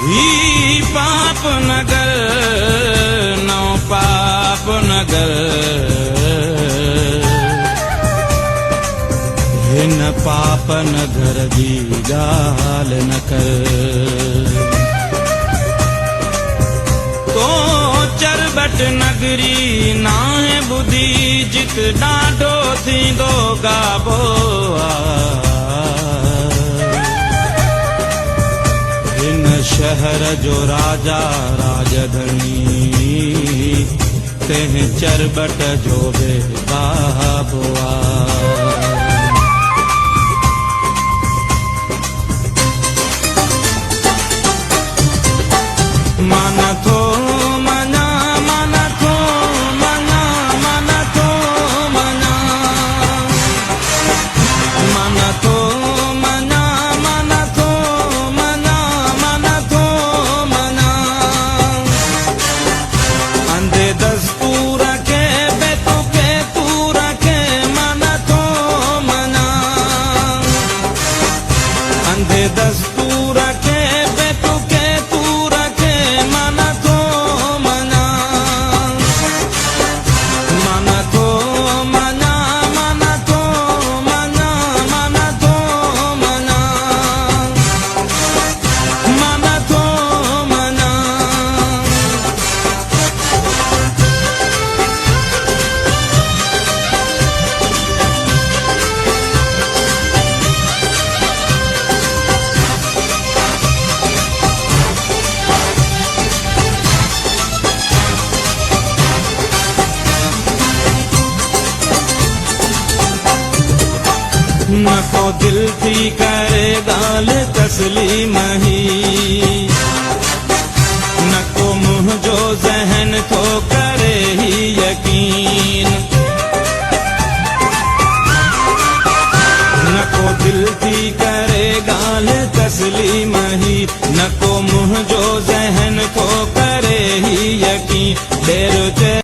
ही पाप नगर नौ पाप नगर हिन पाप नगर जी गाल न कर तो चरबट नगरी नाहे बुधी जित डाढो थींदो गाबो हिन शहर जो राजा राजधनी तेह चरबट जो बे बाबुआ माना थो मना माना थो मना माना थो मना माना थो मना माना थो मना माना थो मना अंधे दस्तूर के बेतु के तूर के माना थो मना अंधे दस्तूर के बेतु के तूर के माना थो मना माना थो मना माना थो मना माना थो मना माना थो मना न को दिल थी करे गाल तस्लीम ही न को मुँह जो जहन तो करे ही यकीन न को दिल थी करे गाल तस्लीम